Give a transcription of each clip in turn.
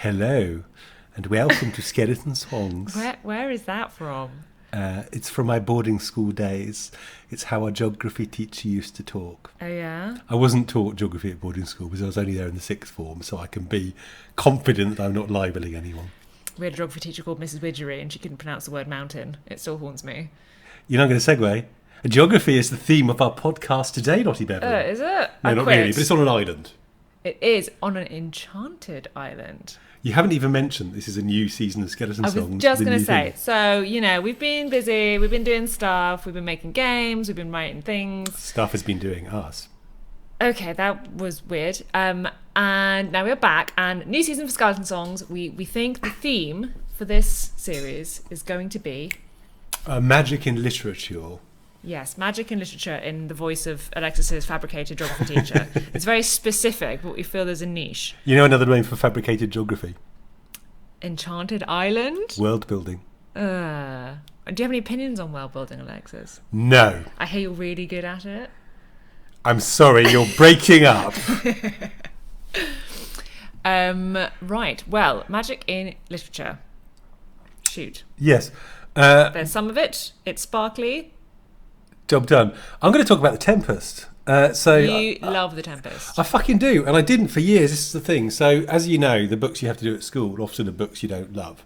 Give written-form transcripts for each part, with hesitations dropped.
Hello, and welcome to Skeleton Songs. Where is that from? It's from my boarding school days. It's how our geography teacher used to talk. Oh, yeah? I wasn't taught geography at boarding school because I was only there in the sixth form, so I can be confident that I'm not libelling anyone. We had a geography teacher called Mrs. Widgery, and she couldn't pronounce the word mountain. It still haunts me. You're not going to segue? Geography is the theme of our podcast today, Lottie Beverly. Is it? No, not really, but it's on an island. It is on an enchanted island. You haven't even mentioned this is a new season of Skeleton Songs. I was just going to say, so, we've been busy, we've been doing stuff, we've been making games, we've been writing things. Stuff has been doing us. Okay, that was weird. And now we're back, and new season for Skeleton Songs. We think the theme for this series is going to be... magic in literature. Yes, magic in literature in the voice of Alexis's fabricated geography teacher. It's very specific, but we feel there's a niche. You know another name for fabricated geography? Enchanted Island? Worldbuilding. Do you have any opinions on worldbuilding, Alexis? No. I hear you're really good at it. I'm sorry, you're breaking up. Right, well, magic in literature. Shoot. Yes. There's some of it. It's sparkly. Job done. I'm going to talk about the Tempest. You love the Tempest. I fucking do, and I didn't for years. This is the thing. So, as you know, the books you have to do at school often are books you don't love.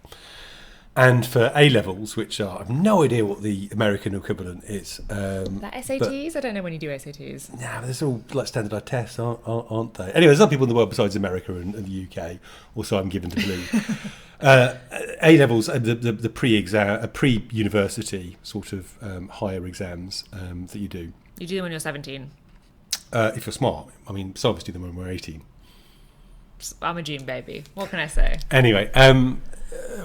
And for A levels, which are, I have no idea what the American equivalent is. That SATs? I don't know when you do SATs. Nah, but there's all like standardised tests, aren't they? Anyway, there's other people in the world besides America and the UK. Also, I'm given to believe. A levels are the pre-exam, pre-university sort of higher exams that you do. You do them when you're 17. If you're smart. I mean, some of us do them when we're 18. I'm a June baby. What can I say? Anyway,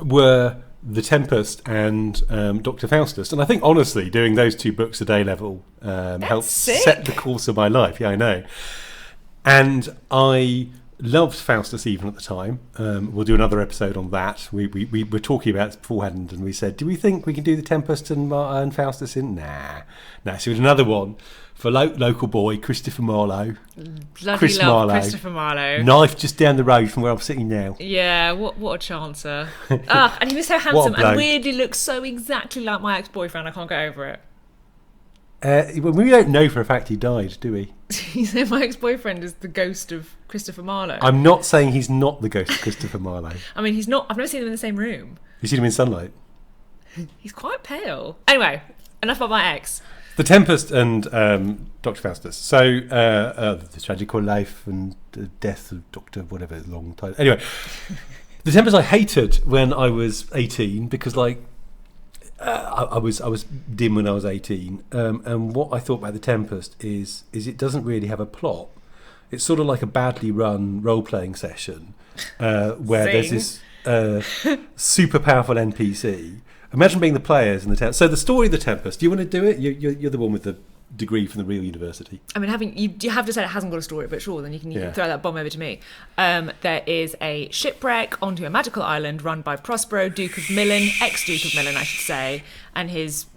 were The Tempest and Dr. Faustus. And I think, honestly, doing those two books at A level helped set the course of my life. Yeah, I know. And I loved Faustus even at the time. We'll do another episode on that. We were talking about it beforehand, and we said, do we think we can do The Tempest and Faustus in? Nah. So we had another one for local boy, Christopher Marlowe. Bloody love Christopher Marlowe. Knife just down the road from where I'm sitting now. Yeah, what a chancer. And he was so handsome and weirdly looks so exactly like my ex-boyfriend. I can't get over it. Well, we don't know for a fact he died, do we? You say my ex-boyfriend is the ghost of Christopher Marlowe. I'm not saying he's not the ghost of Christopher Marlowe. I mean, he's not. I've never seen him in the same room. You've seen him in sunlight? He's quite pale. Anyway, enough about my ex. The Tempest and Dr. Faustus. So, the tragical life and the death of Dr. whatever, long time. Anyway, The Tempest I hated when I was 18 because, like, I was dim when I was 18, and what I thought about The Tempest is it doesn't really have a plot. It's sort of like a badly run role-playing session where there's this super powerful NPC. Imagine being the players in the Tempest. So the story of The Tempest, do you want to do it? You're the one with the degree from the real university. I mean, you have to say it hasn't got a story, but sure, then you can throw that bomb over to me. There is a shipwreck onto a magical island run by Prospero, Duke of Milan, ex-Duke of Milan, I should say, and his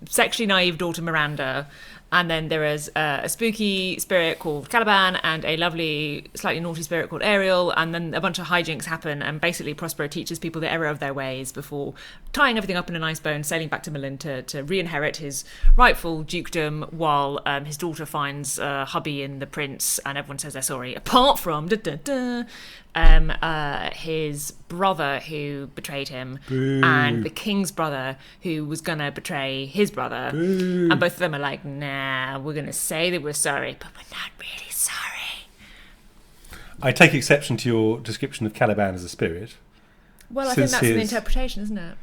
sexually naive daughter Miranda. And then there is a spooky spirit called Caliban and a lovely, slightly naughty spirit called Ariel. And then a bunch of hijinks happen. And basically Prospero teaches people the error of their ways before tying everything up in a nice bow and sailing back to Milan to re-inherit his rightful dukedom while his daughter finds hubby in the prince. And everyone says they're sorry. Apart from his brother who betrayed him. Boo. And the king's brother who was going to betray his brother. Boo. And both of them are like, nah, we're going to say that we're sorry, but we're not really sorry. I take exception to your description of Caliban as a spirit. Well, I think that's an interpretation, isn't it?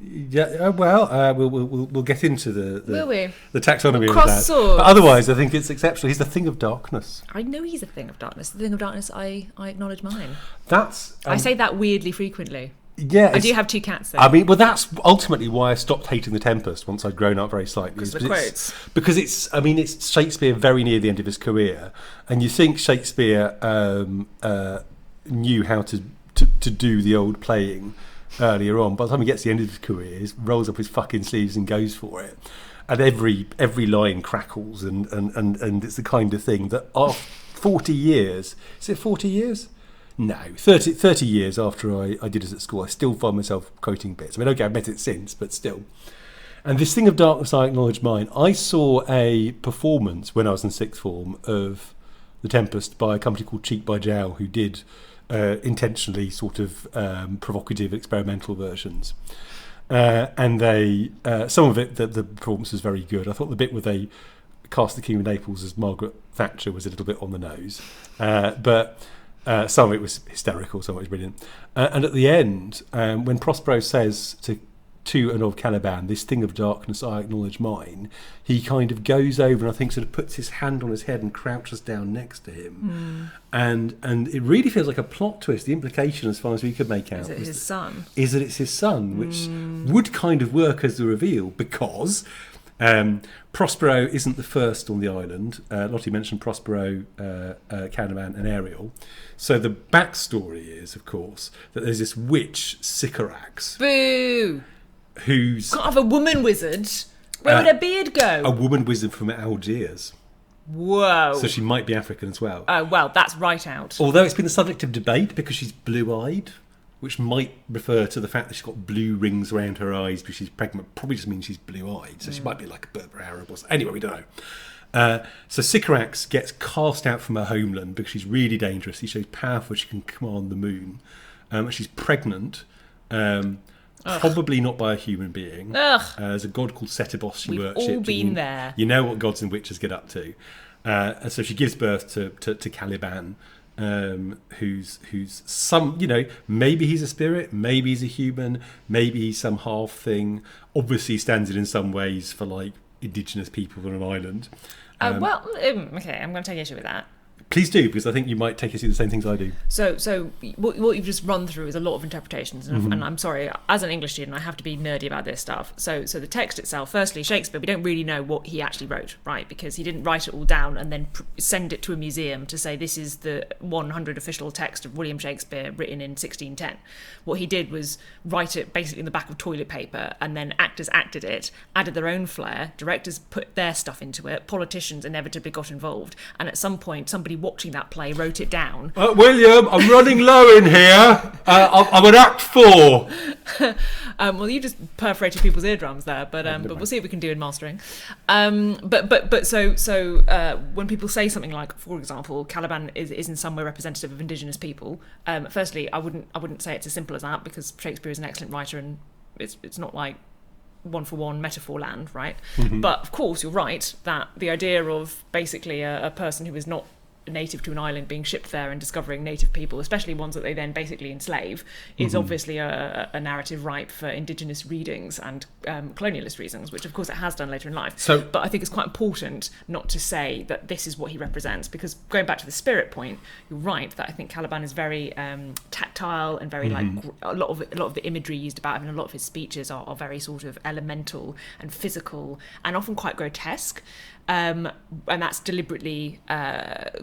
Yeah, we'll get into the taxonomy of that. Swords. But otherwise, I think it's exceptional. He's the thing of darkness. I know he's a thing of darkness. The thing of darkness, I acknowledge mine. That's I say that weirdly frequently. Yeah, I do have two cats, though. I mean, well, that's ultimately why I stopped hating The Tempest once I'd grown up very slightly. Because the quotes. Because it's Shakespeare very near the end of his career, and you think Shakespeare knew how to do the old playing earlier on. By the time he gets to the end of his career, he rolls up his fucking sleeves and goes for it. And every line crackles, and it's the kind of thing that after 40 years, is it 40 years? No, 30 years after I did this at school, I still find myself quoting bits. I mean, okay, I've met it since, but still. And this thing of darkness, I acknowledge mine. I saw a performance when I was in sixth form of The Tempest by a company called Cheek by Jowl, who did intentionally sort of provocative experimental versions. And they, some of it, the performance was very good. I thought the bit where they cast the King of Naples as Margaret Thatcher was a little bit on the nose. But some of it was hysterical, some of it was brilliant. And at the end, when Prospero says to and of Caliban, this thing of darkness, I acknowledge mine, he kind of goes over and I think sort of puts his hand on his head and crouches down next to him. And it really feels like a plot twist. The implication, as far as we could make out, is it his son? Is that it's his son, which would kind of work as the reveal, because Prospero isn't the first on the island. Lottie mentioned Prospero, Caliban and Ariel. So the backstory is, of course, that there's this witch, Sycorax. Boo! Who's... Can't have a woman wizard. Where would her beard go? A woman wizard from Algiers. Whoa. So she might be African as well. Oh, well, that's right out. Although it's been the subject of debate because she's blue-eyed, which might refer to the fact that she's got blue rings around her eyes because she's pregnant. Probably just means she's blue-eyed. So she might be like a Berber Arab or something. Anyway, we don't know. So Sycorax gets cast out from her homeland because she's really dangerous. She shows powerful, she can command the moon. She's pregnant. Probably not by a human being. There's a god called Setebos she worships. We've all been there. You know what gods and witches get up to. And so she gives birth to Caliban, who's some, maybe he's a spirit, maybe he's a human, maybe he's some half thing. Obviously stands in some ways for like indigenous people on an island. Okay, I'm going to take issue with that. Please do, because I think you might take us through the same things I do. So what you've just run through is a lot of interpretations, and I'm sorry, as an English student, I have to be nerdy about this stuff. So the text itself, firstly, Shakespeare, we don't really know what he actually wrote, right? Because he didn't write it all down and then send it to a museum to say this is the 100 official text of William Shakespeare written in 1610. What he did was write it basically in the back of toilet paper, and then actors acted it, added their own flair, directors put their stuff into it, politicians inevitably got involved, and at some point somebody watching that play wrote it down. William, I'm running low in here. I'm at Act 4. Well, you just perforated people's eardrums there, but we'll see what we can do in mastering. So when people say something like, for example, Caliban is in some way representative of indigenous people, firstly, I wouldn't say it's as simple as that, because Shakespeare is an excellent writer, and it's not like one-for-one metaphor land, right? But of course, you're right that the idea of basically a person who is not native to an island being shipped there and discovering native people, especially ones that they then basically enslave, is obviously a narrative ripe for indigenous readings and colonialist reasons, which of course it has done later in life. But I think it's quite important not to say that this is what he represents, because going back to the spirit point, you're right that I think Caliban is very tactile and very like a lot of the imagery used about him and a lot of his speeches are very sort of elemental and physical and often quite grotesque. And that's deliberately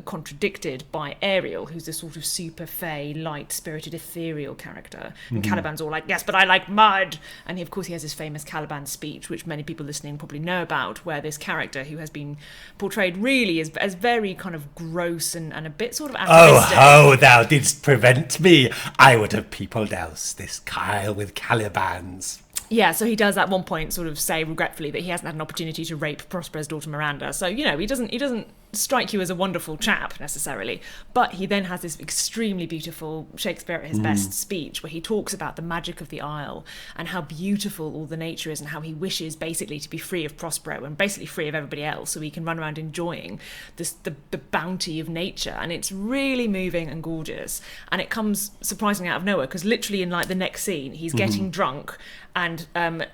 contradicted by Ariel, who's a sort of super fey, light-spirited, ethereal character. And Caliban's all like, yes, but I like mud! And of course he has his famous Caliban speech, which many people listening probably know about, where this character, who has been portrayed really as very kind of gross and a bit sort of animalistic. Oh, thou didst prevent me. I would have peopled else this Kyle with Calibans. Yeah, so he does at one point sort of say regretfully that he hasn't had an opportunity to rape Prospero's daughter Miranda. So, he doesn't strike you as a wonderful chap necessarily, but he then has this extremely beautiful Shakespeare at his best speech where he talks about the magic of the Isle and how beautiful all the nature is and how he wishes basically to be free of Prospero and basically free of everybody else so he can run around enjoying the bounty of nature. And it's really moving and gorgeous, and it comes surprisingly out of nowhere, because literally in like the next scene he's getting drunk and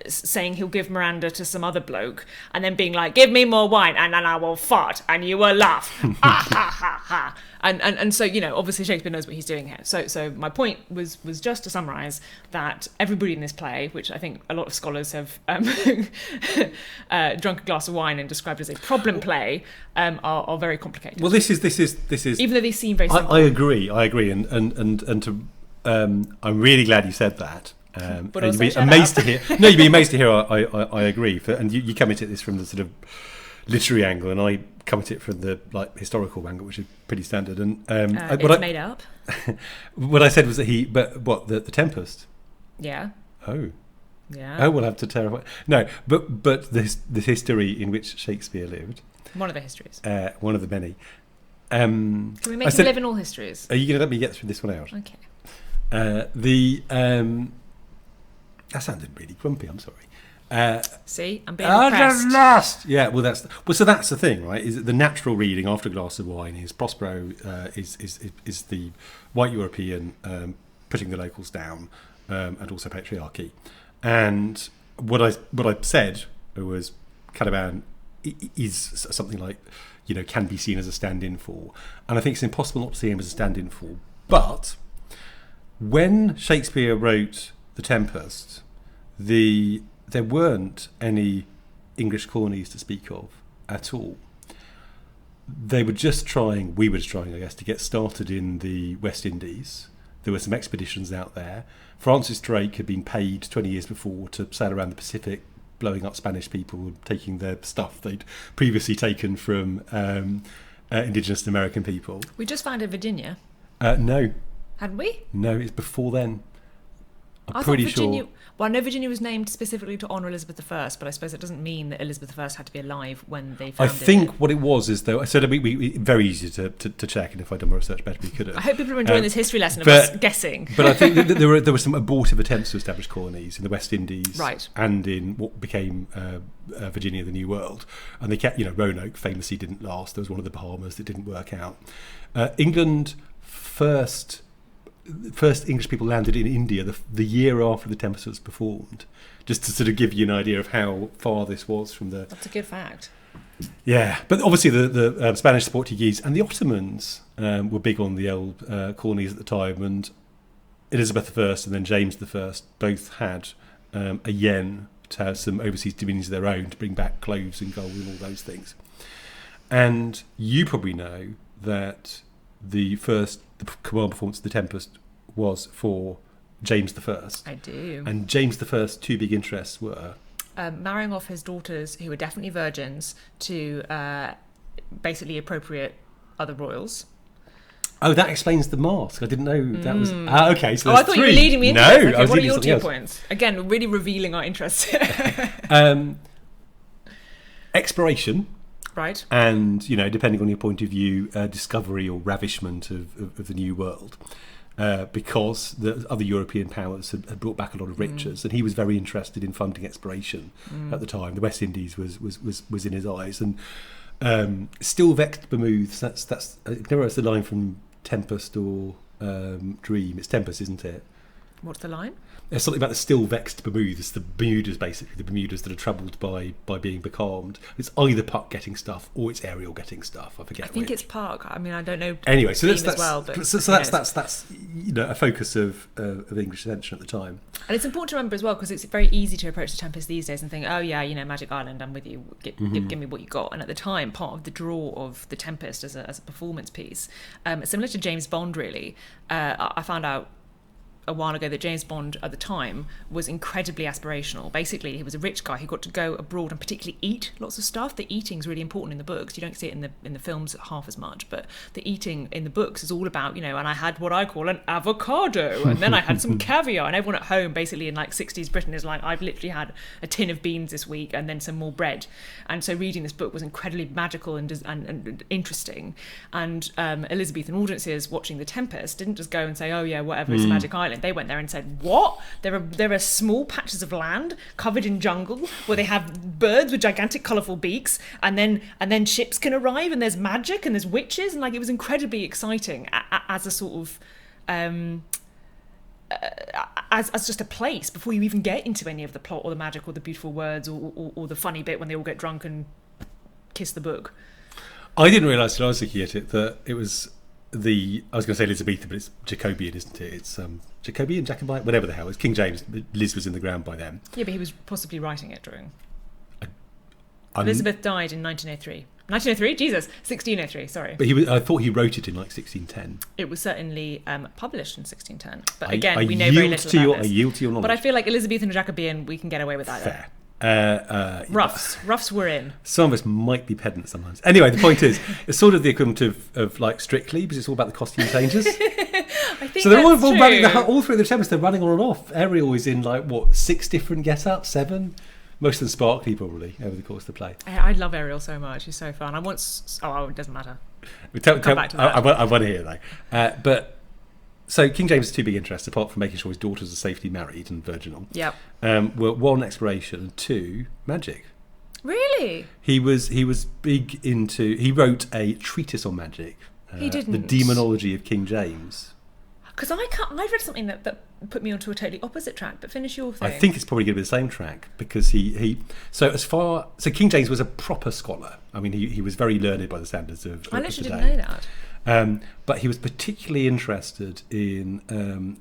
saying he'll give Miranda to some other bloke, and then being like, give me more wine and then I will fart and you will laugh. Ha ha ha ha. And so, obviously Shakespeare knows what he's doing here. So my point was just to summarise that everybody in this play, which I think a lot of scholars have drunk a glass of wine and described as a problem play, are very complicated. Well, this is even though they seem very simple. I agree, and to I'm really glad you said that. But you'd be amazed to hear. No, you'd be amazed to hear. I agree. And you come into this from the sort of literary angle, and I come at it from the historical angle, which is pretty standard. And it's made up. What I said was that the Tempest. Yeah. Oh. Yeah. Oh, we'll have to terrify. No, but the history in which Shakespeare lived. One of the histories. One of the many. Can we make him live in all histories? Are you going to let me get through this one out? Okay. That sounded really grumpy. I'm sorry. See, I'm being impressed. Last. Yeah, so that's the thing, right? Is that the natural reading after a glass of wine is Prospero is the white European putting the locals down, and also patriarchy. And what I said was Caliban is something like, can be seen as a stand-in for, and I think it's impossible not to see him as a stand-in for. But when Shakespeare wrote The Tempest, there weren't any English colonies to speak of at all. We were just trying, I guess, to get started in the West Indies. There were some expeditions out there. Francis Drake had been paid 20 years before to sail around the Pacific, blowing up Spanish people, taking their stuff they'd previously taken from indigenous American people. We just found in Virginia. No. Hadn't we? No, it's before then. I'm I pretty thought Virginia, sure. Well, I know Virginia was named specifically to honour Elizabeth I, but I suppose it doesn't mean that Elizabeth I had to be alive when they founded I think what it was is, though, so we very easy to check, and if I'd done my research better, we could have. I hope people are enjoying this history lesson of us guessing. But I think that there were some abortive attempts to establish colonies in the West Indies, right, and in what became Virginia, the New World, and they kept, Roanoke famously didn't last. There was one of the Bahamas that didn't work out. England first English people landed in India the year after the Tempest was performed, just to sort of give you an idea of how far this was from the... That's a good fact. Yeah, but obviously the Spanish, the Portuguese and the Ottomans were big on the old colonies at the time, and Elizabeth I and then James I both had a yen to have some overseas dominions of their own to bring back cloves and gold and all those things. And you probably know that the command performance of the Tempest was for James I. I do. And James I's two big interests were marrying off his daughters, who were definitely virgins, to basically appropriate other royals. Oh, that explains the mask. I didn't know that was... okay, so there's I thought three. You were leading me into this. Okay, I was what are your something 2 else. points? Again, really revealing our interests. Exploration. Right. And, depending on your point of view, discovery or ravishment of the New World. Because the other European powers had brought back a lot of riches, and he was very interested in funding exploration at the time. The West Indies was in his eyes, and still vexed bemoves. That's I never know the line from Tempest or Dream. It's Tempest, isn't it? What's the line? There's something about the still vexed Bermudas, the Bermudas basically, the Bermudas that are troubled by being becalmed. It's either Puck getting stuff or it's Ariel getting stuff. I forget. I think which. it's Puck. I mean, I don't know. Anyway, so that's a focus of English attention at the time. And it's important to remember as well, because it's very easy to approach the Tempest these days and think, oh yeah, Magic Island, I'm with you. Give me what you got. And at the time, part of the draw of the Tempest as a performance piece, similar to James Bond, really, I found out a while ago that James Bond at the time was incredibly aspirational. Basically, he was a rich guy who got to go abroad and particularly eat lots of stuff. The eating's really important in the books. You don't see it in the films half as much, but the eating in the books is all about, and I had what I call an avocado, and then I had some caviar, and everyone at home basically in 60s Britain is like, I've literally had a tin of beans this week and then some more bread. And so reading this book was incredibly magical and interesting. And Elizabethan audiences watching The Tempest didn't just go and say, oh yeah, whatever, it's a magic island. They went there and said, what? There are small patches of land covered in jungle where they have birds with gigantic colourful beaks, and then ships can arrive, and there's magic and there's witches, and it was incredibly exciting as a sort of as just a place before you even get into any of the plot or the magic or the beautiful words or the funny bit when they all get drunk and kiss the book. I didn't realise till I was looking at it that it was I was going to say Elizabethan, but it's Jacobean, isn't it? It's Jacobean, Jacobite, whatever the hell. It's King James. Liz was in the ground by then. Yeah, but he was possibly writing it during. Elizabeth died in 1903. 1903? Jesus, 1603. Sorry. But I thought he wrote it in 1610. It was certainly published in 1610. But again, we know very little about this. I yield to your knowledge. But I feel like Elizabethan and Jacobean, we can get away with that. Fair. Roughs were in. Some of us might be pedants sometimes. Anyway, the point is, it's sort of the equivalent of like Strictly, because it's all about the costume changes. I think so they're all true. running all through the Tempest. They're running on and off. Ariel is in 6 different get-ups, 7. Most of them sparkly, probably, over the course of the play. I love Ariel so much. He's so fun. It doesn't matter. Come back to that. I want to hear though. But so King James' 2 big interests, apart from making sure his daughters are safely married and virginal, were 1, exploration, and 2, magic. Really? He was big into. He wrote a treatise on magic. He didn't. The Demonology of King James. Because I read something that put me onto a totally opposite track. But finish your thing. I think it's probably going to be the same track because so King James was a proper scholar. I mean, he was very learned by the standards of. I literally didn't know that. But he was particularly interested in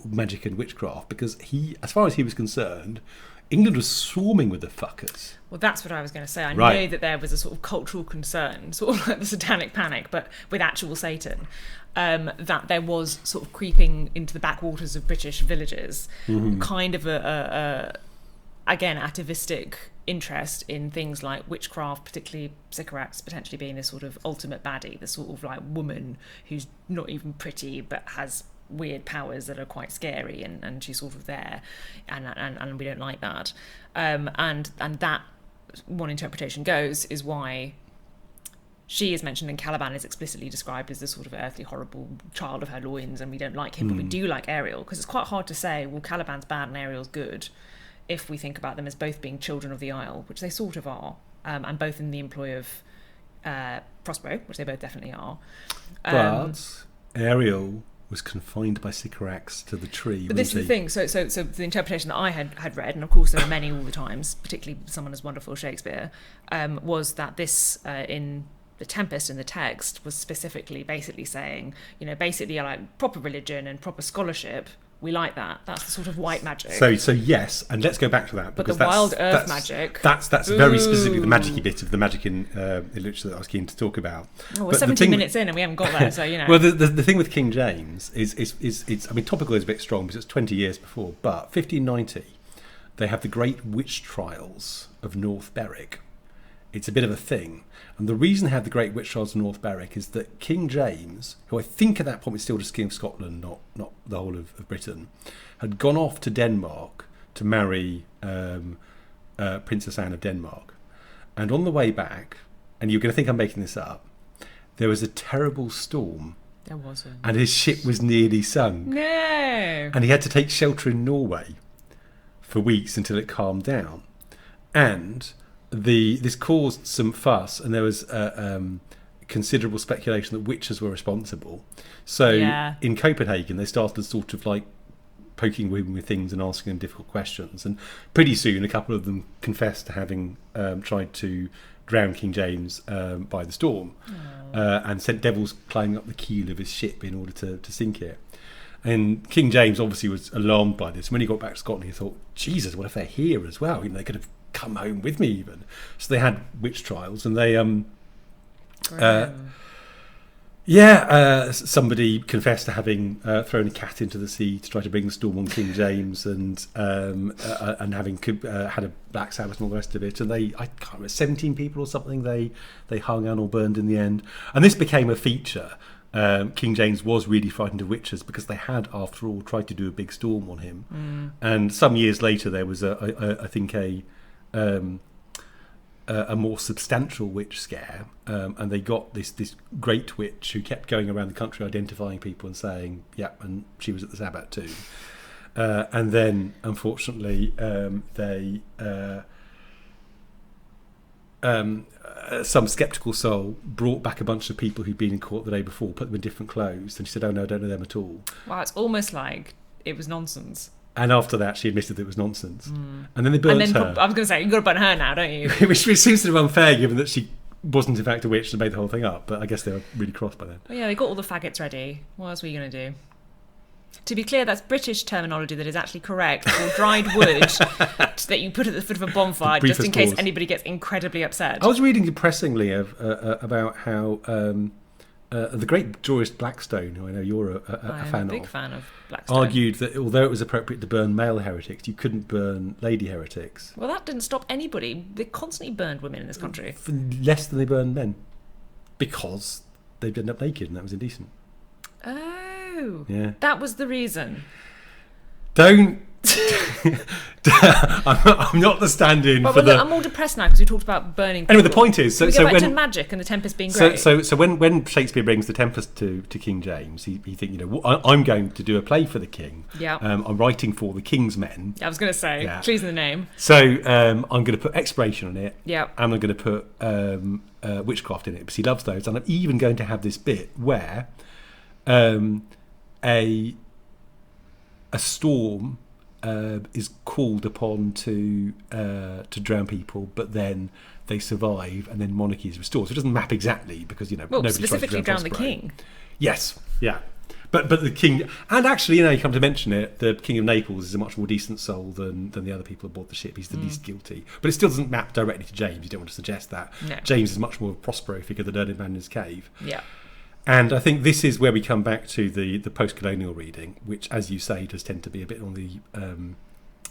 magic and witchcraft because as far as he was concerned, England was swarming with the fuckers. Well, that's what I was going to say. I Right. know that there was a sort of cultural concern, sort of like the Satanic Panic, but with actual Satan, that there was sort of creeping into the backwaters of British villages, kind of again, atavistic interest in things like witchcraft, particularly Sycorax potentially being this sort of ultimate baddie, the sort of like woman who's not even pretty but has weird powers that are quite scary, and she's sort of there, and we don't like that. And that, one interpretation goes, is why she is mentioned and Caliban is explicitly described as this sort of earthly, horrible child of her loins, and we don't like him, but we do like Ariel, because it's quite hard to say, well, Caliban's bad and Ariel's good, if we think about them as both being children of the Isle, which they sort of are, and both in the employ of Prospero, which they both definitely are. But Ariel was confined by Sycorax to the tree. But this is the thing. So the interpretation that I had read, and of course there are many all the times, particularly someone as wonderful as Shakespeare, was that this in the Tempest in the text was specifically basically saying, basically like proper religion and proper scholarship. We like that. That's the sort of white magic. So yes, and let's go back to that. But because the wild earth magic. That's very specifically the magic-y bit of the magic in literature that I was keen to talk about. Oh, we're 17 minutes in and we haven't got there, so Well, the thing with King James is I mean, topical is a bit strong because it's 20 years before, but 1590, they have the great witch trials of North Berwick. It's a bit of a thing. And the reason they had the great witch trials of North Berwick is that King James, who I think at that point was still just King of Scotland, not the whole of Britain, had gone off to Denmark to marry Princess Anne of Denmark. And on the way back, and you're going to think I'm making this up, there was a terrible storm. There wasn't. And his ship was nearly sunk. No! And he had to take shelter in Norway for weeks until it calmed down. And this caused some fuss, and there was considerable speculation that witches were responsible. So in Copenhagen, they started sort of like poking women with things and asking them difficult questions. And pretty soon, a couple of them confessed to having tried to drown King James by the storm, and sent devils climbing up the keel of his ship in order to sink it. And King James obviously was alarmed by this. When he got back to Scotland, he thought, Jesus, what if they're here as well? They could have come home with me even. So they had witch trials, and they somebody confessed to having thrown a cat into the sea to try to bring the storm on King James, and having had a black Sabbath and all the rest of it. And I can't remember, 17 people or something they hung on or burned in the end. And this became a feature. King James was really frightened of witches because they had, after all, tried to do a big storm on him. And some years later, there was I think a more substantial witch scare, and they got this great witch who kept going around the country identifying people and saying, and she was at the Sabbath too. And then, unfortunately, some sceptical soul brought back a bunch of people who'd been in court the day before, put them in different clothes, and she said, "Oh no, I don't know them at all." Wow, it's almost like it was nonsense. And after that, she admitted that it was nonsense. And then they burnt her. I was going to say, you've got to burn her now, don't you? Which seems sort of unfair, given that she wasn't in fact a witch and made the whole thing up. But I guess they were really cross by then. Well, yeah, they got all the faggots ready. What else were you going to do? To be clear, that's British terminology that is actually correct for dried wood that you put at the foot of a bonfire, just in case anybody gets incredibly upset. I was reading depressingly about how the great jurist Blackstone, who I know you're a fan of. I'm a big fan of Blackstone. Argued that although it was appropriate to burn male heretics, you couldn't burn lady heretics. Well, that didn't stop anybody. They constantly burned women in this country. For less than they burned men. Because they'd end up naked and that was indecent. Oh. Yeah. That was the reason. Don't... I'm not the stand-in for the... I'm all depressed now because we talked about burning people. Anyway, the point is... Can we go back to magic and the Tempest being great? So when Shakespeare brings the Tempest to King James, he thinks, you know, I'm going to do a play for the king. Yeah. I'm writing for the king's men. I was going to say, please in the name. So I'm going to put expiration on it. Yeah. And I'm going to put witchcraft in it because he loves those. And I'm even going to have this bit where a storm is called upon to drown people, but then they survive, and then monarchy is restored. So it doesn't map exactly because nobody specifically tries drown to the king. Yes, yeah, but the king, and actually, you come to mention it, the King of Naples is a much more decent soul than the other people aboard the ship. He's the least guilty, but it still doesn't map directly to James. You don't want to suggest that. No. James is much more a Prospero figure, the learned man in his cave. Yeah. And I think this is where we come back to the post-colonial reading, which, as you say, does tend to be a bit on the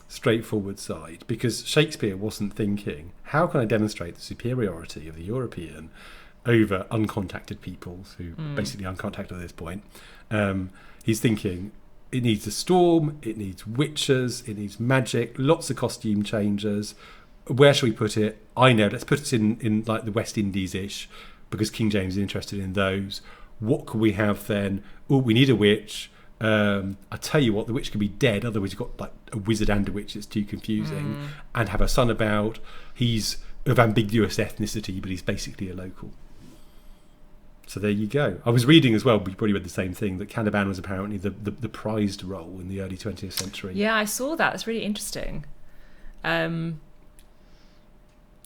straightforward side, because Shakespeare wasn't thinking, how can I demonstrate the superiority of the European over uncontacted peoples, who are basically uncontacted at this point. He's thinking, it needs a storm, it needs witches, it needs magic, lots of costume changers. Where shall we put it? I know, let's put it in like the West Indies-ish, because King James is interested in those. What could we have then? Oh, we need a witch. I tell you what, the witch could be dead. Otherwise, you've got like a wizard and a witch. It's too confusing. And have a son about. He's of ambiguous ethnicity, but he's basically a local. So there you go. I was reading as well. We probably read the same thing, that Caliban was apparently the prized role in the early 20th century. Yeah, I saw that. That's really interesting.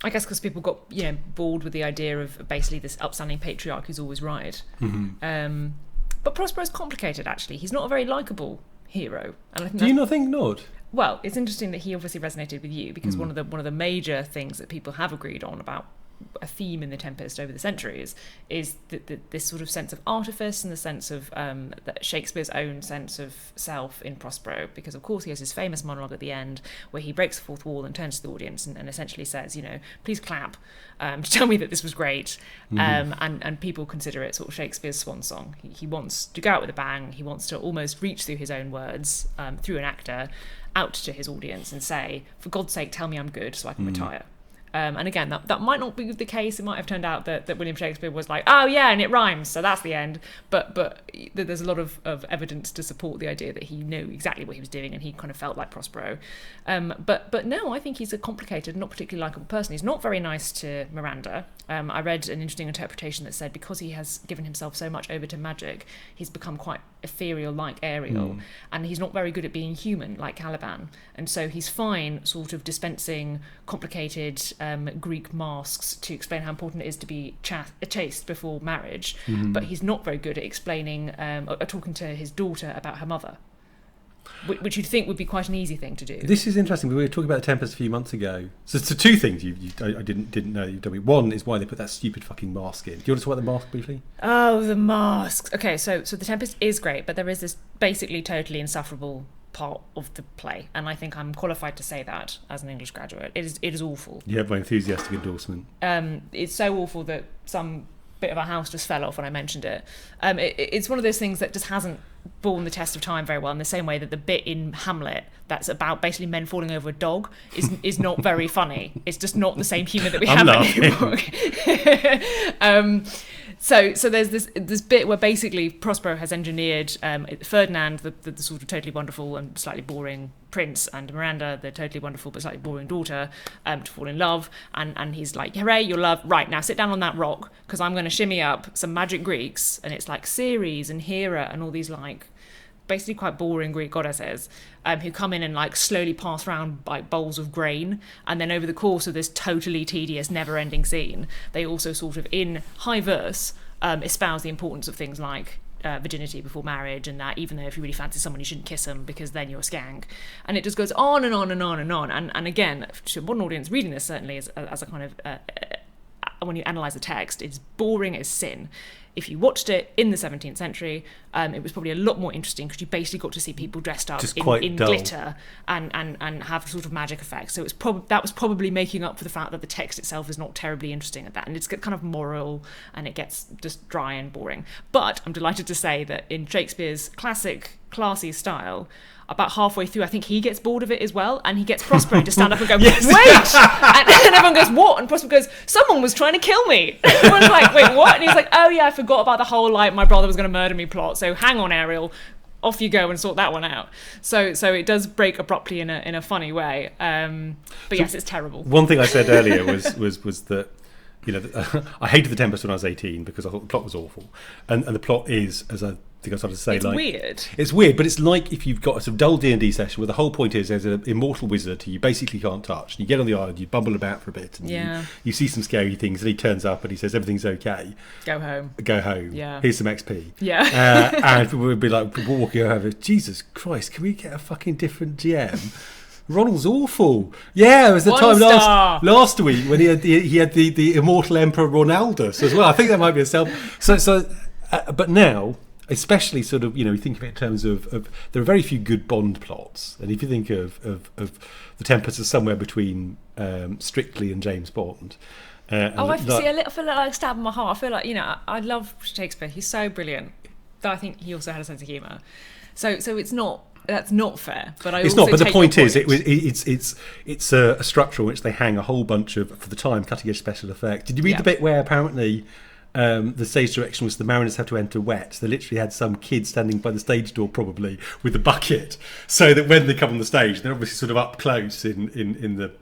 I guess because people got bored with the idea of basically this upstanding patriarch who's always right. But Prospero's complicated, actually. He's not a very likeable hero. And I think Do you not think not? Well, it's interesting that he obviously resonated with you, because one of the major things that people have agreed on about a theme in the Tempest over the centuries is this sort of sense of artifice and the sense of Shakespeare's own sense of self in Prospero, because of course he has his famous monologue at the end where he breaks the fourth wall and turns to the audience and essentially says, please clap to tell me that this was great. And people consider it sort of Shakespeare's swan song. He wants to go out with a bang. He wants to almost reach through his own words, through an actor, out to his audience and say, for God's sake, tell me I'm good so I can retire. And again, that might not be the case. It might have turned out that William Shakespeare was like, oh yeah, and it rhymes, so that's the end. But there's a lot of evidence to support the idea that he knew exactly what he was doing and he kind of felt like Prospero. But no, I think he's a complicated, not particularly likeable person. He's not very nice to Miranda. I read an interesting interpretation that said because he has given himself so much over to magic, he's become quite ethereal like Ariel, and he's not very good at being human like Caliban. And so he's fine sort of dispensing complicated Greek masks to explain how important it is to be chaste before marriage, but he's not very good at explaining or talking to his daughter about her mother, which you'd think would be quite an easy thing to do. This is interesting. We were talking about the Tempest a few months ago. So two things I didn't know you've done. One is why they put that stupid fucking mask in. Do you want to talk about the mask briefly? Oh, the masks. Okay, so the Tempest is great, but there is this basically totally insufferable part of the play, and I think I'm qualified to say that as an English graduate. It is awful. You have my enthusiastic endorsement. It's so awful that some bit of a house just fell off when I mentioned it. It's one of those things that just hasn't borne the test of time very well, in the same way that the bit in Hamlet that's about basically men falling over a dog is not very funny. It's just not the same humour that we have in the book. So there's this bit where basically Prospero has engineered Ferdinand, the sort of totally wonderful and slightly boring prince, and Miranda, the totally wonderful but slightly boring daughter, to fall in love. And he's like, hooray, you're loved. Right, now sit down on that rock, because I'm going to shimmy up some magic Greeks. And it's like Ceres and Hera and all these like basically quite boring Greek goddesses who come in and like slowly pass around like bowls of grain, and then over the course of this totally tedious never-ending scene they also sort of in high verse espouse the importance of things like virginity before marriage, and that even though if you really fancy someone you shouldn't kiss them because then you're a skank, and it just goes on and on and on and on, and again, to a modern audience reading this, certainly as a kind of when you analyse the text, it's boring as sin. If you watched it in the 17th century, it was probably a lot more interesting because you basically got to see people dressed up in glitter and have sort of magic effects. So that was probably making up for the fact that the text itself is not terribly interesting at that, and it's kind of moral and it gets just dry and boring. But I'm delighted to say that in Shakespeare's classic, classy style, about halfway through, I think he gets bored of it as well, and he gets Prospero to stand up and go, yes. wait! And everyone goes, what? And Prospero goes, someone was trying to kill me. And everyone's like, wait, what? And he's like, oh yeah, I forgot about the whole, like, my brother was going to murder me plot, so hang on, Ariel, off you go and sort that one out. So it does break abruptly in a funny way. But yes, it's terrible. One thing I said earlier was that, you know, I hated The Tempest when I was 18 because I thought the plot was awful. And the plot is, as I think I started to say, it's like... weird. It's weird, but it's like if you've got a sort of dull D&D session where the whole point is there's an immortal wizard who you basically can't touch. And you get on the island, you bumble about for a bit, and you see some scary things, and he turns up and he says, everything's okay. Go home. Yeah. Here's some XP. Yeah. And people would be like, walking over, Jesus Christ, can we get a fucking different GM? Ronald's awful. Yeah, it was the time last week when he had the immortal Emperor Ronaldus as well. I think that might be a but now, especially sort of, you know, you think of it in terms of there are very few good Bond plots, and if you think of The Tempest as somewhere between Strictly and James Bond. I feel like a stab in my heart. I feel like, you know, I love Shakespeare. He's so brilliant. Though I think he also had a sense of humour. So it's not. That's not fair, but it's not. But the point is, it's a structure in which they hang a whole bunch of, for the time, cutting edge special effects. Did you read the bit where apparently the stage direction was the mariners have to enter wet? They literally had some kid standing by the stage door, probably with a bucket, so that when they come on the stage, they're obviously sort of up close in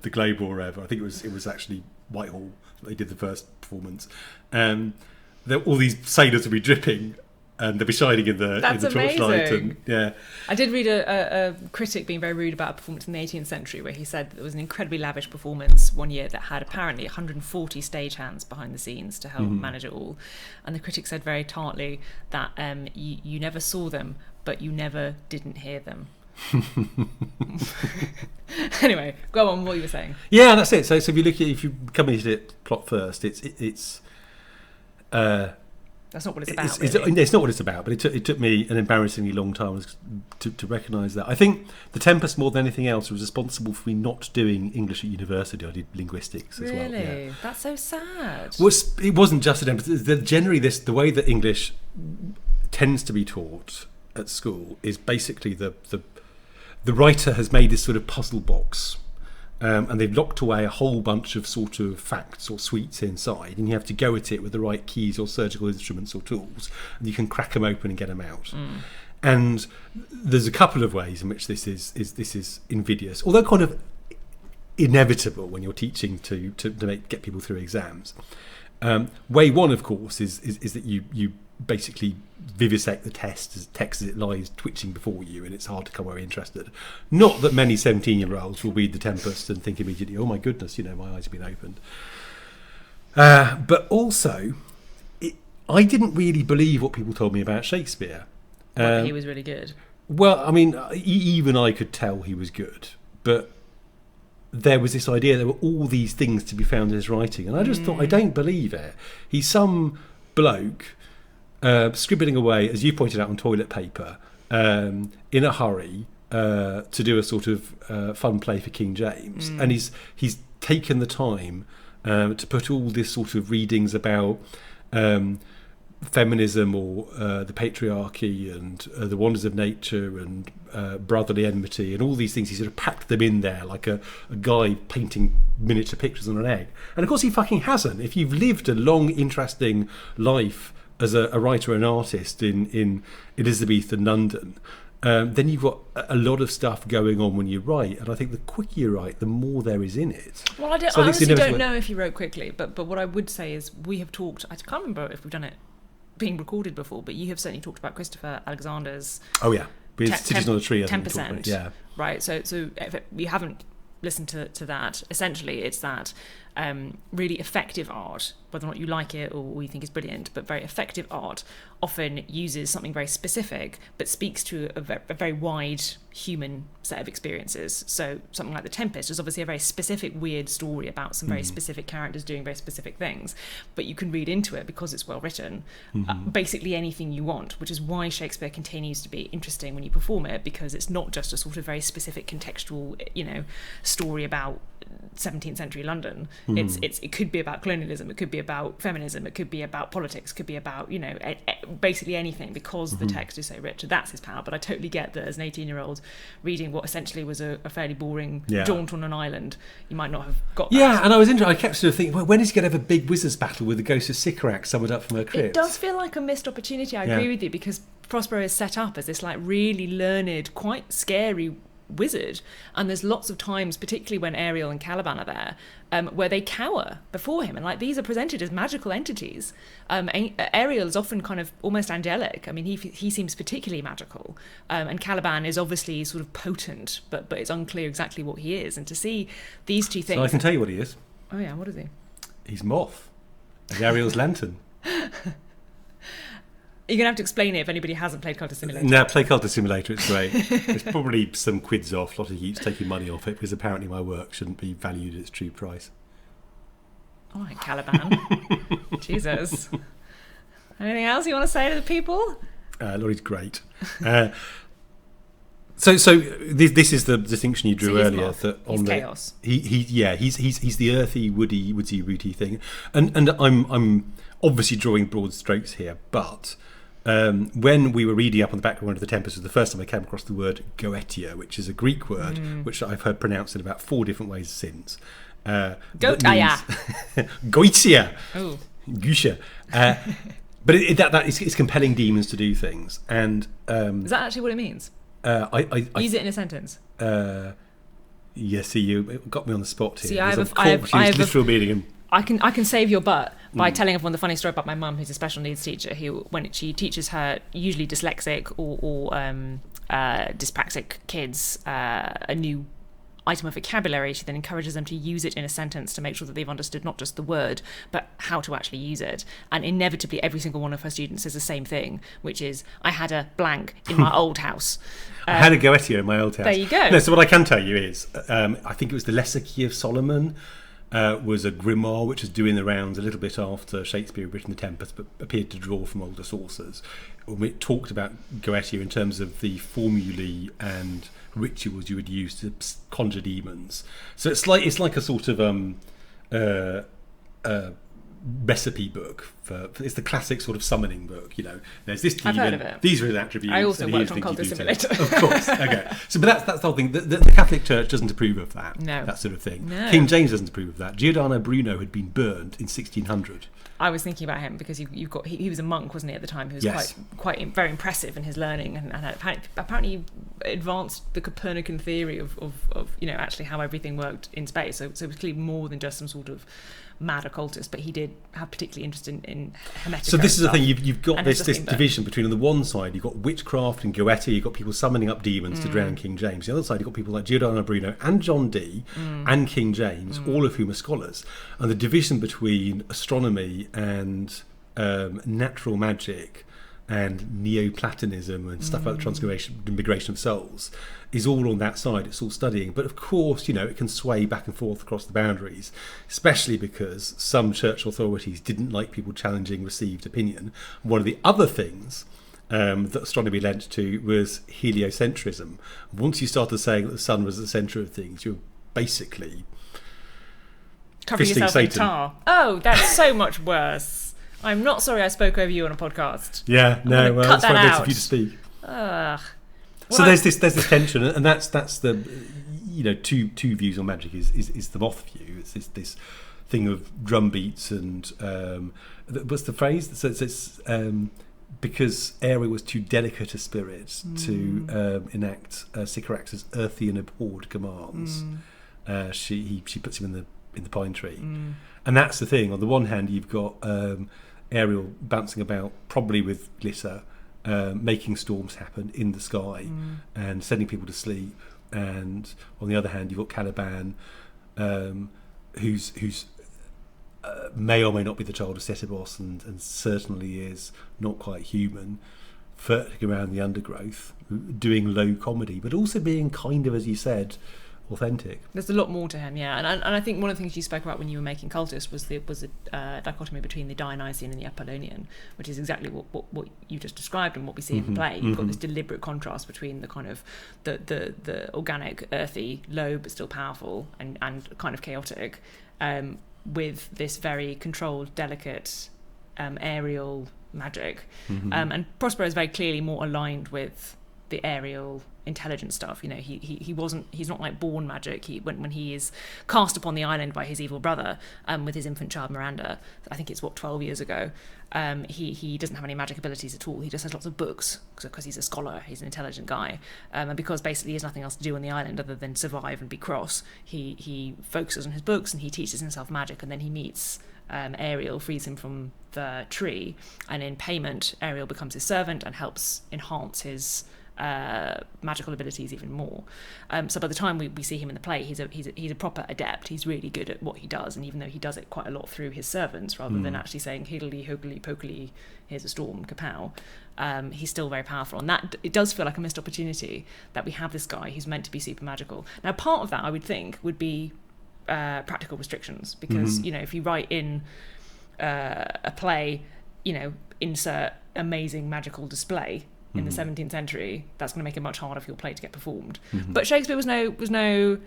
the Globe or wherever. I think it was actually Whitehall. They did the first performance. All these sailors would be dripping. And they'll be shining in the torchlight. And, yeah. I did read a critic being very rude about a performance in the 18th century where he said there was an incredibly lavish performance one year that had apparently 140 stagehands behind the scenes to help manage it all. And the critic said very tartly that you never saw them, but you never didn't hear them. Anyway, go on, what you were saying. Yeah, that's it. So if you come into it plot first, it's that's not what it's about. It's not what it's about, but it took me an embarrassingly long time to recognise that. I think The Tempest, more than anything else, was responsible for me not doing English at university. I did linguistics as well. Really? Yeah. That's so sad. It wasn't just The Tempest. Generally, the way that English tends to be taught at school is basically the writer has made this sort of puzzle box. And they've locked away a whole bunch of sort of facts or sweets inside, and you have to go at it with the right keys or surgical instruments or tools, and you can crack them open and get them out. And there's a couple of ways in which this is invidious, although kind of inevitable when you're teaching to get people through exams. Way one, of course, is that you basically vivisect the text as it lies twitching before you, and it's hard to come away interested. Not that many 17-year-olds will read The Tempest and think immediately, oh my goodness, you know, my eyes have been opened. But also, I didn't really believe what people told me about Shakespeare. He was really good. Well, I mean, even I could tell he was good, but there was this idea there were all these things to be found in his writing, and I just thought, I don't believe it. He's some bloke scribbling away, as you pointed out, on toilet paper in a hurry to do a sort of fun play for King James, and he's taken the time to put all this sort of readings about feminism or the patriarchy and the wonders of nature and brotherly enmity and all these things. He sort of packed them in there like a guy painting miniature pictures on an egg. And of course he fucking hasn't. If you've lived a long, interesting life as a writer and artist in Elizabethan London, then you've got a lot of stuff going on when you write, and I think the quicker you write, the more there is in it. Well, I honestly don't know if you wrote quickly, but what I would say is we have talked, I can't remember if we've done it being recorded before, but you have certainly talked about Christopher Alexander's Cities on a Tree, 10%, right? So if you haven't listened to that, essentially it's that really effective art, whether or not you like it or you think it's brilliant, but very effective art often uses something very specific but speaks to a very wide human set of experiences. So something like The Tempest is obviously a very specific, weird story about some very specific characters doing very specific things, but you can read into it because it's well written, basically anything you want, which is why Shakespeare continues to be interesting when you perform it, because it's not just a sort of very specific contextual, story about 17th century London. It could be about colonialism, it could be about feminism, it could be about politics, it could be about basically anything, because the text is so rich. That's his power. But I totally get that as an 18-year-old reading what essentially was a fairly boring jaunt on an island, you might not have got that. Yeah, and I was interested. I kept sort of thinking, well, when is he going to have a big wizard's battle with the ghost of Sycorax summoned up from her crypt? It does feel like a missed opportunity. I agree with you, because Prospero is set up as this like really learned, quite scary wizard, and there's lots of times, particularly when Ariel and Caliban are there, where they cower before him, and like these are presented as magical entities. Ariel is often kind of almost angelic. I mean, he seems particularly magical, and Caliban is obviously sort of potent, but it's unclear exactly what he is. And to see these two things, so I can tell you what he is. Oh yeah, what is he? He's Moth, he's Ariel's lantern. You're going to have to explain it if anybody hasn't played Culture Simulator. No, play Culture Simulator, it's great. There's probably some quids off, a lot of heaps taking money off it, because apparently my work shouldn't be valued at its true price. All right, Caliban. Jesus. Anything else you want to say to the people? Laurie's great. So this is the distinction you drew earlier. Moth. That on he's the chaos. He's the earthy, woody, woodsy, rooty thing, and I'm obviously drawing broad strokes here, but when we were reading up on the background of The Tempest, was the first time I came across the word goetia, which is a Greek word which I've heard pronounced in about 4 different ways since. Goetia. Goetia. Oh. Gusha. But it's compelling demons to do things, and is that actually what it means? I use it in a sentence. Yes, you got me on the spot here. See, I have literal meaning. I can save your butt by telling everyone the funny story about my mum, who's a special needs teacher, who, when she teaches her usually dyslexic or dyspraxic kids a new item of vocabulary, she then encourages them to use it in a sentence to make sure that they've understood not just the word, but how to actually use it. And inevitably, every single one of her students says the same thing, which is, I had a blank in my old house. I had a goetia in my old house. There you go. No, so what I can tell you is, I think it was the Lesser Key of Solomon, was a grimoire which was doing the rounds a little bit after Shakespeare had written The Tempest, but appeared to draw from older sources. It talked about goetia in terms of the formulae and rituals you would use to conjure demons. So it's like a sort of recipe book it's the classic sort of summoning book. There's this demon, I've heard of it. These are his attributes. I also worked on Culture Simulator. Of course. Okay. So, but that's the whole thing. The Catholic Church doesn't approve of that. No. That sort of thing. No. King James doesn't approve of that. Giordano Bruno had been burned in 1600. I was thinking about him because you've got he was a monk, wasn't he, at the time? Who was quite very impressive in his learning, and apparently advanced the Copernican theory of actually how everything worked in space. So it was clearly more than just some sort of mad occultist, but he did have particularly interest in hermetic. So this is the thing, you've got this division between, on the one side you've got witchcraft and goetia, you've got people summoning up demons to drown King James. The other side you've got people like Giordano Bruno and John Dee and King James, all of whom are scholars. And the division between astronomy and natural magic and Neoplatonism and stuff like the transmigration and migration of souls is all on that side. It's all studying, but of course it can sway back and forth across the boundaries, especially because some church authorities didn't like people challenging received opinion. One of the other things that astronomy lent to was heliocentrism. Once you started saying that the sun was at the centre of things, you're basically covering fisting yourself Satan. in tar. Oh, that's so much worse. I'm not sorry I spoke over you on a podcast. Yeah, no, well, that's why I waited for you to speak. Ugh. So there's this tension, and that's the two views on magic is the Moth view. It's this thing of drum beats and what's the phrase? So it's because Ariel was too delicate a spirit to enact Sycorax's earthy and abhorred commands. She puts him in the pine tree, and that's the thing. On the one hand, you've got Ariel bouncing about, probably with glitter, making storms happen in the sky and sending people to sleep. And on the other hand, you've got Caliban, who's may or may not be the child of Setebos, and certainly is not quite human, flirting around the undergrowth, doing low comedy, but also being kind of, as you said, authentic. There's a lot more to him, yeah. And I think one of the things you spoke about when you were making Cultist was the dichotomy between the Dionysian and the Apollonian, which is exactly what you just described and what we see in the play. You've got this deliberate contrast between the kind of the organic, earthy, low but still powerful and kind of chaotic, with this very controlled, delicate, aerial magic. And Prospero is very clearly more aligned with the aerial intelligent stuff. You know, he's not like born magic. When he is cast upon the island by his evil brother, with his infant child Miranda, I think it's 12 years ago, he doesn't have any magic abilities at all. He just has lots of books because he's a scholar, he's an intelligent guy, and because basically he has nothing else to do on the island other than survive and be cross, he focuses on his books and he teaches himself magic, and then he meets Ariel, frees him from the tree, and in payment Ariel becomes his servant and helps enhance his magical abilities even more. So by the time we see him in the play, he's a proper adept. He's really good at what he does, and even though he does it quite a lot through his servants rather than actually saying hiddly hoogly pokely, here's a storm, kapow, he's still very powerful. And that it does feel like a missed opportunity that we have this guy who's meant to be super magical. Now part of that I would think would be practical restrictions, because you know, if you write in a play, you know, insert amazing magical display in the 17th century, that's going to make it much harder for your play to get performed. But Shakespeare was no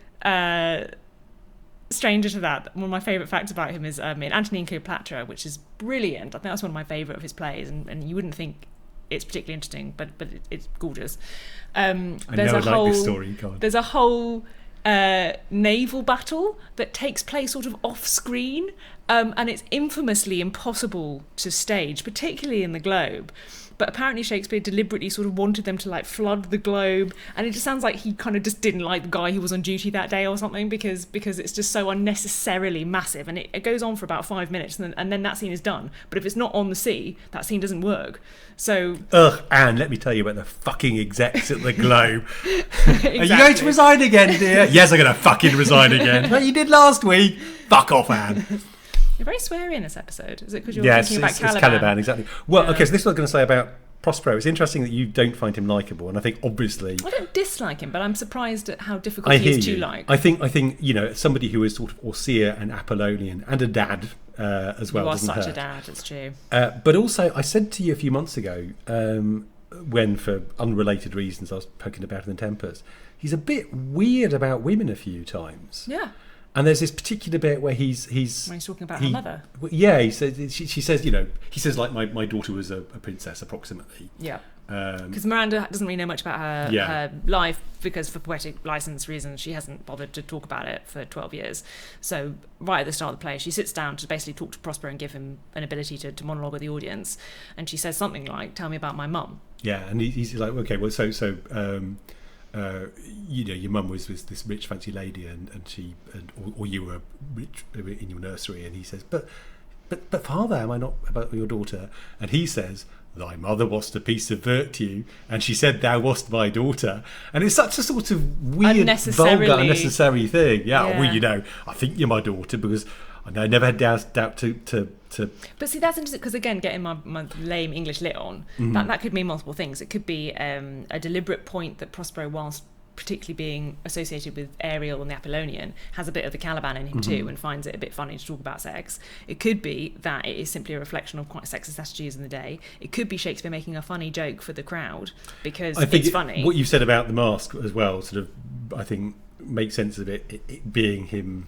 stranger to that. One of my favourite facts about him is in Antony and Cleopatra, which is brilliant. I think that's one of my favourite of his plays, and you wouldn't think it's particularly interesting, but it's gorgeous. There's a whole naval battle that takes place sort of off screen, and it's infamously impossible to stage, particularly in the Globe. But apparently Shakespeare deliberately sort of wanted them to like flood the Globe, and it just sounds like he kind of just didn't like the guy who was on duty that day or something, because it's just so unnecessarily massive, and it goes on for about 5 minutes, and then that scene is done. But if it's not on the sea, that scene doesn't work. So Anne, let me tell you about the fucking execs at the Globe. Exactly. Are you going to resign again, dear? Yes, I'm going to fucking resign again. Like you did last week. Fuck off, Anne. You're very sweary in this episode. Is it because you're thinking about Caliban? It's Caliban, exactly. Well, okay, so this is what I was going to say about Prospero. It's interesting that you don't find him likeable, and I think obviously I don't dislike him, but I'm surprised at how difficult he is to like. I think you know, somebody who is sort of austere and Apollonian and a dad as well. You are such a dad, it's true. But also, I said to you a few months ago, when for unrelated reasons I was poking about in the Tempest, he's a bit weird about women a few times. Yeah. And there's this particular bit where he's when he's talking about her mother. Yeah, he says she says, you know, he says like my daughter was a princess approximately. Yeah. Because Miranda doesn't really know much about her life, because for poetic license reasons she hasn't bothered to talk about it for 12 years. So right at the start of the play, she sits down to basically talk to Prospero and give him an ability to monologue with the audience, and she says something like, "Tell me about my mum." Yeah, and he's like, okay, well, so you know, your mum was this rich fancy lady, and she or you were rich in your nursery, and he says, but father, am I not about your daughter? And he says, thy mother wast a piece of virtue, and she said thou wast my daughter. And it's such a sort of weird, vulgar, unnecessary thing. Yeah. Well, you know, I think you're my daughter because I never had doubt to. But see, that's interesting, because again, getting my lame English lit on, that could mean multiple things. It could be a deliberate point that Prospero, whilst particularly being associated with Ariel and the Apollonian, has a bit of the Caliban in him too, and finds it a bit funny to talk about sex. It could be that it is simply a reflection of quite sexist attitudes in the day. It could be Shakespeare making a funny joke for the crowd because it's funny. What you said about the mask as well, sort of, I think, makes sense of it being him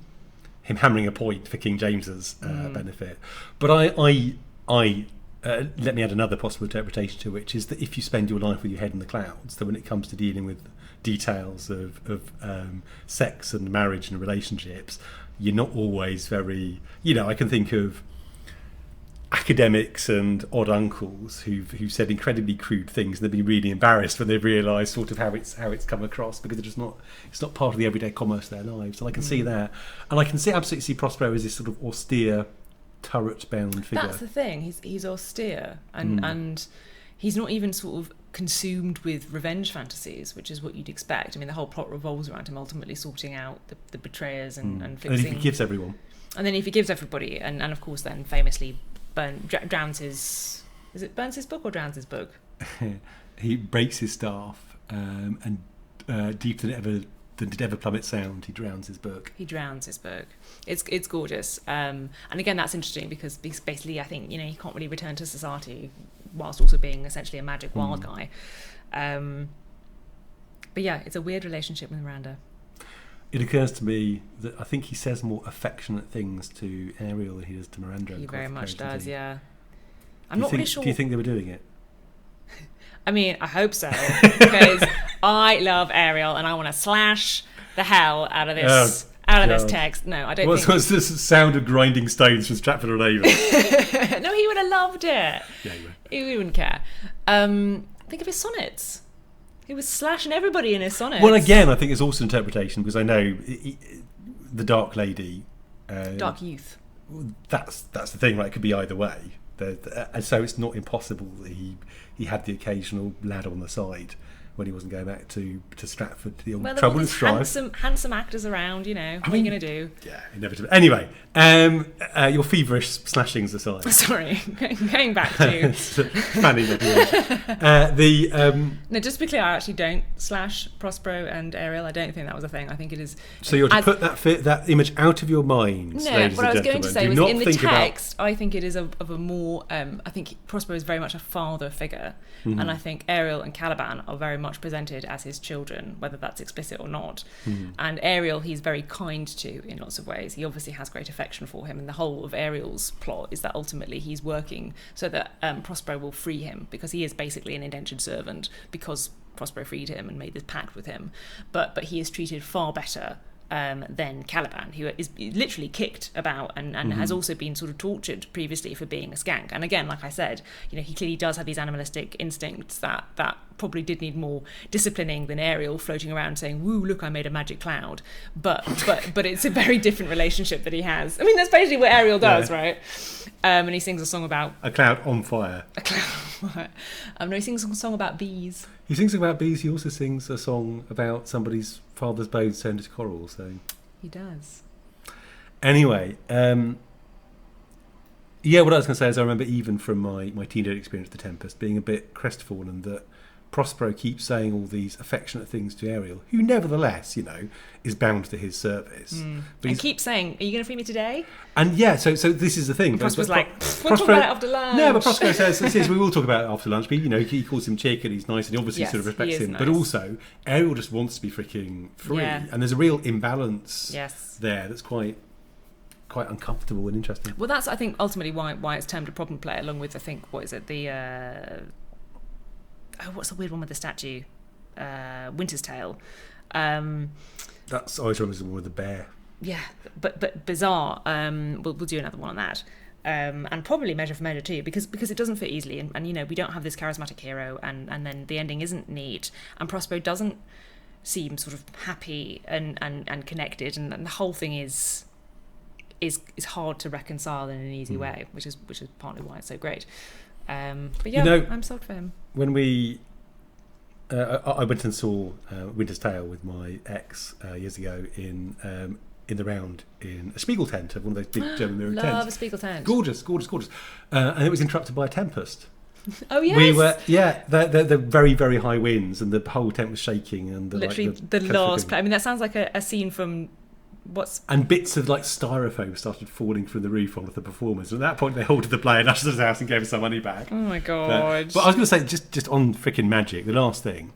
hammering a point for King James's benefit. But I let me add another possible interpretation to which is that if you spend your life with your head in the clouds, that when it comes to dealing with details of sex and marriage and relationships, you're not always very, you know, I can think of academics and odd uncles who've said incredibly crude things and they've been really embarrassed when they've realised sort of how it's come across, because it's not part of the everyday commerce of their lives. And I can see that, and I can absolutely see Prospero as this sort of austere, turret-bound figure. That's the thing. He's austere, and he's not even sort of consumed with revenge fantasies, which is what you'd expect. I mean, the whole plot revolves around him ultimately sorting out the betrayers and fixing. And he forgives everyone. And then he forgives everybody, and of course then famously drowns his... Is it burns his book or drowns his book? He breaks his staff, and deeper than did ever plummet sound, he drowns his book. It's gorgeous. And again, that's interesting because basically I think, he can't really return to society whilst also being essentially a magic wild guy. But yeah, it's a weird relationship with Miranda. It occurs to me that I think he says more affectionate things to Ariel than he does to Miranda. He very much does, yeah. I'm not really sure. Do you think they were doing it? I mean, I hope so, because I love Ariel and I want to slash the hell out of this this text. No, I don't think... What's this sound of grinding stones from Stratford-on-Avon? No, he would have loved it. Yeah, he would. He wouldn't care. Think of his sonnets. He was slashing everybody in his sonnets. Well, again, I think it's also interpretation, because I know the Dark Lady... Dark Youth. That's the thing, right? It could be either way. And so it's not impossible that he had the occasional lad on the side when he wasn't going back to Stratford, the old trouble and strife. Handsome actors around, what are you going to do? Yeah, inevitably. Anyway, your feverish slashings aside. Sorry, going back to... Fanny, No, just to be clear, I actually don't slash Prospero and Ariel. I don't think that was a thing. I think it is... So you're to put that image out of your mind, no, ladies what I was and going to say was in the text, I think it is of a more... I think Prospero is very much a father figure, and I think Ariel and Caliban are very much presented as his children, whether that's explicit or not. And Ariel, he's very kind to in lots of ways. He obviously has great affection for him, and the whole of Ariel's plot is that ultimately he's working so that Prospero will free him, because he is basically an indentured servant because Prospero freed him and made this pact with him. But he is treated far better than Caliban, who is literally kicked about and has also been sort of tortured previously for being a skank. And again, like I said, he clearly does have these animalistic instincts that probably did need more disciplining than Ariel floating around saying, "Woo, look, I made a magic cloud." But it's a very different relationship that he has. I mean, that's basically what Ariel does, right? And he sings a song about... A cloud on fire. A cloud on fire. No, he sings a song about bees. He sings about bees. He also sings a song about somebody's father's bones turned into coral. So he does. Anyway, what I was going to say is I remember even from my teenage experience with the Tempest being a bit crestfallen that Prospero keeps saying all these affectionate things to Ariel, who nevertheless, is bound to his service. But and keeps saying, "Are you going to free me today?" And so this is the thing. Prospero's like, "We'll talk about it after lunch." No, but Prospero says, "We will talk about it after lunch." But he calls him chick, and he's nice, and he obviously sort of respects him. Nice. But also, Ariel just wants to be freaking free, and there's a real imbalance there that's quite uncomfortable and interesting. Well, that's I think ultimately why it's termed a problem play, along with I think what's the weird one with the statue? Winter's Tale. That's always remembers the one with the bear. Yeah, but bizarre. We'll do another one on that. And probably Measure for Measure too, because it doesn't fit easily, and we don't have this charismatic hero, and then the ending isn't neat, and Prospero doesn't seem sort of happy and connected, and the whole thing is hard to reconcile in an easy way, which is partly why it's so great. But yeah, I'm sold for him. When I went and saw Winter's Tale with my ex years ago in the round in a spiegel tent, one of those big German mirror tents. Love a spiegel tent. Gorgeous. And it was interrupted by a tempest. Oh yes. We were the very very high winds, and the whole tent was shaking, and literally the last play. I mean, that sounds like a scene from. And bits of styrofoam started falling from the roof onto the performers. And at that point, they halted the play and ushered us out and gave us some money back. Oh my god! But I was going to say, just on freaking magic, the last thing.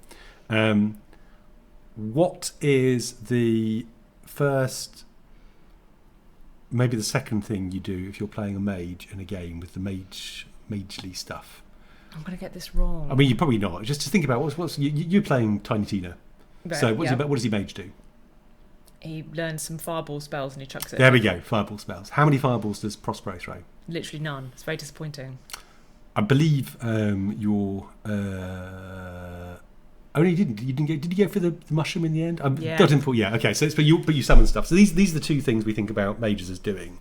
What is the first, maybe the second thing you do if you're playing a mage in a game with the magely stuff? I'm going to get this wrong. I mean, you're probably not. Just to think about what's you're playing Tiny Tina. Right, so what does he mage do? He learns some fireball spells and he chucks it. There we go, fireball spells. How many fireballs does Prospero throw? Literally none. It's very disappointing. I believe your only did you go for the mushroom in the end? Okay, so but you summon stuff. So these are the two things we think about mages as doing.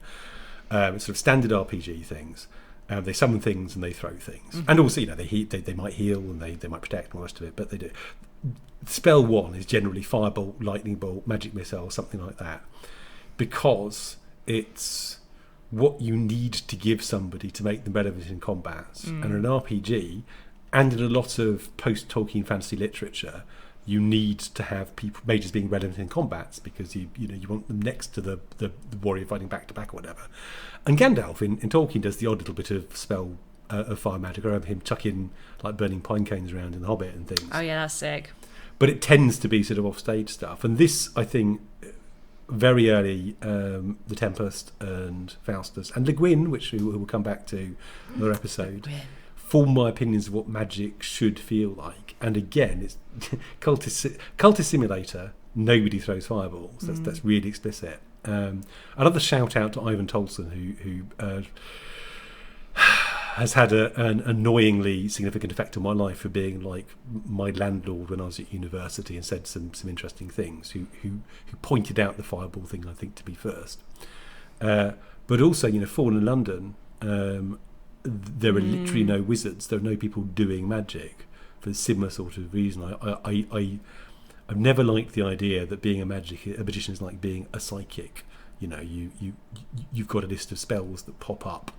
Sort of standard RPG things. They summon things and they throw things, and also they might heal and they might protect and all the rest of it. But they do. Spell 1 is generally firebolt, lightning bolt, magic missile, something like that, because it's what you need to give somebody to make them relevant in combats. And in an RPG, and in a lot of post-Tolkien fantasy literature, you need to have mages being relevant in combats, because you want them next to the warrior fighting back to back or whatever. And Gandalf in Tolkien does the odd little bit of spell of fire magic. I remember him chucking like burning pine cones around in The Hobbit and things. Oh yeah, that's sick. But it tends to be sort of offstage stuff. And this, I think, very early, the Tempest and Faustus and Le Guin, which we will come back to in another episode, form my opinions of what magic should feel like. And again, it's cultist simulator. Nobody throws fireballs. That's really explicit. Another shout out to Ivan Tolson, who has had an annoyingly significant effect on my life for being like my landlord when I was at university, and said some interesting things. Who pointed out the fireball thing, I think, to be first. But also, Fallen in London. There are literally no wizards. There are no people doing magic for a similar sort of reason. I've never liked the idea that being a magician is like being a psychic. You've got a list of spells that pop up,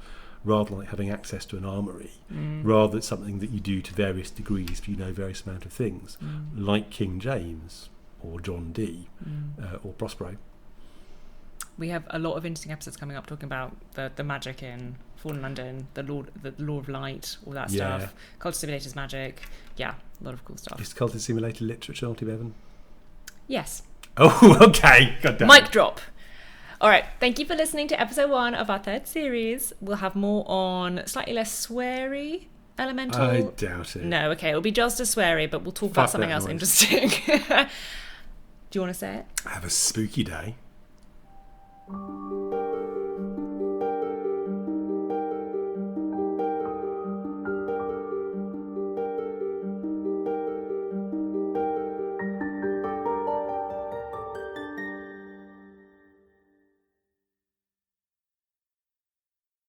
rather than like having access to an armory. Rather, it's something that you do to various degrees, but you know various amount of things, like King James or John Dee or Prospero. We have a lot of interesting episodes coming up talking about the magic in Fallen London, the Law of Light, all that stuff. Cultist Simulator's magic. Yeah, a lot of cool stuff. Is Cultist Simulator literature, Auntie Bevan? Yes. Oh, okay. God damn. Mic drop. All right. Thank you for listening to episode 1 of our 3rd series. We'll have more on slightly less sweary elemental. I doubt it. No, okay. It'll be just as sweary, but we'll talk about something else interesting. Do you want to say it? Have a spooky day.